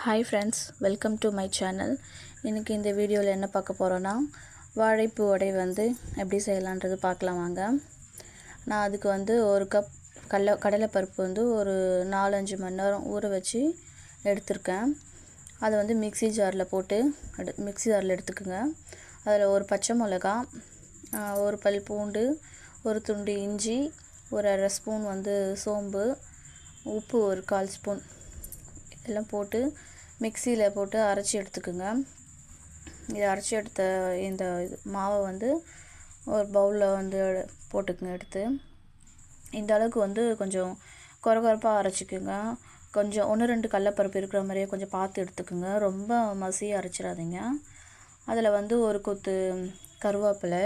Hi friends, welcome to my channel. இன்னைக்கு இந்த வீடியோல என்ன பார்க்க போறோம்னா வாழைப்பூ வடை வந்து எப்படி செய்யலாம்ன்றது பார்க்கலாம் வாங்க. நான் அதுக்கு வந்து ஒரு கப் கடலை பருப்பு வந்து ஒரு 4-5 மணி நேரம் ஊற வச்சு எடுத்துர்க்கேன். அதை வந்து மிக்ஸி ஜார்ல போட்டு மிக்ஸி ஜார்ல எடுத்துக்கங்க. அதில் ஒரு பச்சை மிளகாய், ஒரு பல் பூண்டு, ஒரு துண்டு இஞ்சி, ஒரு அரை ஸ்பூன் வந்து சோம்பு, உப்பு ஒரு 1/4 ஸ்பூன் எல்லாம் போட்டு மிக்ஸியில் போட்டு அரைச்சி எடுத்துக்குங்க. இதை அரைச்சி எடுத்த இந்த மாவை வந்து ஒரு பவுலில் வந்து போட்டுக்குங்க. எடுத்து இந்த அளவுக்கு வந்து கொஞ்சம் கொரகொரப்பாக அரைச்சிக்குங்க. கொஞ்சம் 1-2 கடலைப்பருப்பு இருக்கிற மாதிரியே கொஞ்சம் பார்த்து எடுத்துக்குங்க. ரொம்ப மசியாக அரைச்சிடாதீங்க. அதில் வந்து ஒரு கொத்து கருவேப்பிலை,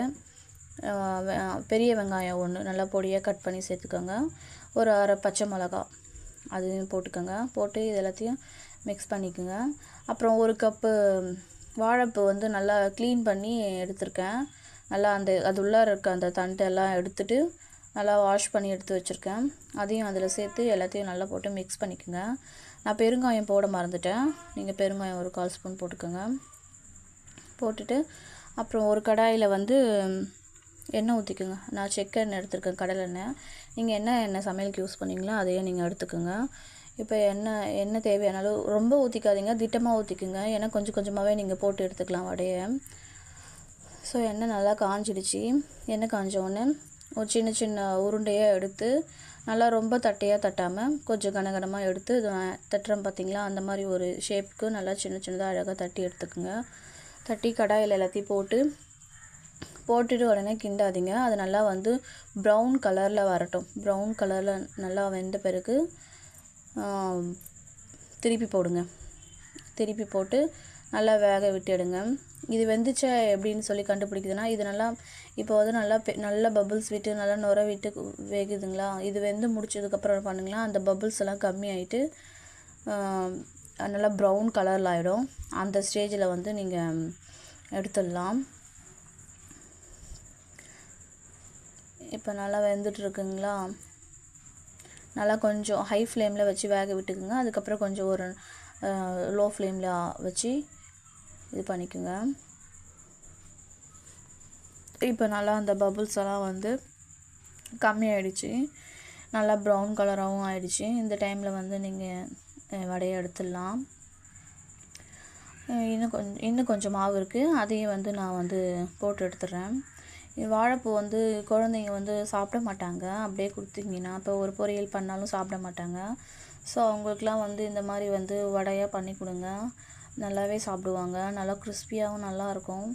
பெரிய வெங்காயம் 1 நல்லா பொடியாக கட் பண்ணி சேர்த்துக்கோங்க. ஒரு அரை பச்சை மிளகாய் அதையும் போட்டுக்கோங்க. போட்டு இது எல்லாத்தையும் மிக்ஸ் பண்ணிக்கோங்க. அப்புறம் ஒரு கப்பு வாழைப்பூ வந்து நல்லா க்ளீன் பண்ணி எடுத்திருக்கேன். நல்லா அது உள்ளே இருக்க அந்த தண்டெல்லாம் எடுத்துட்டு நல்லா வாஷ் பண்ணி எடுத்து வச்சுருக்கேன். அதையும் அதில் சேர்த்து எல்லாத்தையும் நல்லா போட்டு மிக்ஸ் பண்ணிக்கோங்க. நான் பெருங்காயம் போட மறந்துட்டேன். நீங்கள் பெருங்காயம் ஒரு 1/4 ஸ்பூன் போட்டுக்கோங்க. போட்டுட்டு அப்புறம் ஒரு கடாயில் வந்து எண்ணெய் ஊற்றிக்குங்க. நான் செக்கெண்ணெய் எடுத்துருக்கேன், கடலெண்ணெய். நீங்கள் என்ன எண்ணெய் சமையலுக்கு யூஸ் பண்ணீங்களோ அதையே நீங்கள் எடுத்துக்கோங்க. இப்போ எண்ணெய் தேவையான அளவு ரொம்ப ஊற்றிக்காதீங்க, திட்டமாக ஊற்றிக்குங்க. ஏன்னா கொஞ்சம் கொஞ்சமாகவே நீங்கள் போட்டு எடுத்துக்கலாம் வடையை. ஸோ எண்ணெய் நல்லா காஞ்சிடுச்சு. எண்ணெய் காஞ்சோடனே ஒரு சின்ன சின்ன உருண்டையாக எடுத்து நல்லா ரொம்ப தட்டையாக தட்டாமல் கொஞ்சம் கனகனமாக எடுத்து தட்டுறோம் பார்த்திங்களா, அந்த மாதிரி ஒரு ஷேப்புக்கு நல்லா சின்ன சின்னதாக அழகாக தட்டி எடுத்துக்குங்க. தட்டி கடாயில் எல்லாத்தையும் போட்டுட்டு உடனே கிண்டாதீங்க. அது நல்லா வந்து ப்ரௌன் கலரில் வரட்டும். ப்ரௌன் கலரில் நல்லா வெந்த பிறகு திருப்பி போடுங்க. திருப்பி போட்டு நல்லா வேக விட்டுடுங்க. இது வெந்துச்சா எப்படின்னு சொல்லி கண்டுபிடிக்குதுன்னா, இது நல்லா இப்போ வந்து நல்லா பபுள்ஸ் விட்டு நல்லா நுர விட்டு வேகுதுங்களா. இது வெந்து முடிச்சதுக்கப்புறம் பண்ணுங்களா, அந்த பபுள்ஸ் எல்லாம் கம்மி ஆகிட்டு நல்லா ப்ரௌன் கலரில் ஆகிடும். அந்த ஸ்டேஜில் வந்து நீங்கள் எடுத்துடலாம். இப்போ நல்லா வெந்துட்டுருக்குங்களா. நல்லா கொஞ்சம் ஹை ஃப்ளேமில் வச்சு வேக விட்டுக்குங்க. அதுக்கப்புறம் கொஞ்சம் ஒரு லோ ஃப்ளேமில் வச்சு இது பண்ணிக்கோங்க. இப்போ நல்லா அந்த பபுள்ஸ் எல்லாம் வந்து கம்மியாயிடுச்சு. நல்லா ப்ரௌன் கலராகவும் ஆயிடுச்சு. இந்த டைமில் வந்து நீங்கள் வடையை எடுத்துடலாம். இன்னும் கொஞ்சம் மாவு இருக்குது, அதையும் வந்து நான் வந்து போட்டு எடுத்துடுறேன். வாழைப்பூ வந்து குழந்தைங்க வந்து சாப்பிட மாட்டாங்க. அப்படியே கொடுத்தீங்கன்னா இப்போ ஒரு பொரியல் பண்ணாலும் சாப்பிட மாட்டாங்க. ஸோ அவங்களுக்குலாம் வந்து இந்த மாதிரி வந்து வடையாக பண்ணி கொடுங்க. நல்லாவே சாப்பிடுவாங்க. நல்லா கிறிஸ்பியாகவும் நல்லாயிருக்கும்.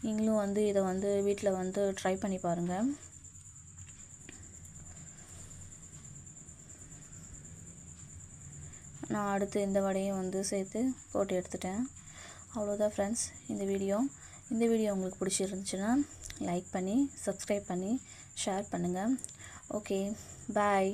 நீங்களும் வந்து இதை வந்து வீட்டில் வந்து ட்ரை பண்ணி பாருங்கள். நான் அடுத்து இந்த வடையும் வந்து சேர்த்து போட்டு எடுத்துட்டேன். அவ்வளோதான் ஃப்ரெண்ட்ஸ் இந்த வீடியோ உங்களுக்கு பிடிச்சிருந்துச்சுன்னா லைக் பண்ணி, சப்ஸ்கிரைப் பண்ணி, ஷேர் பண்ணுங்கள். ஓகே, பாய்.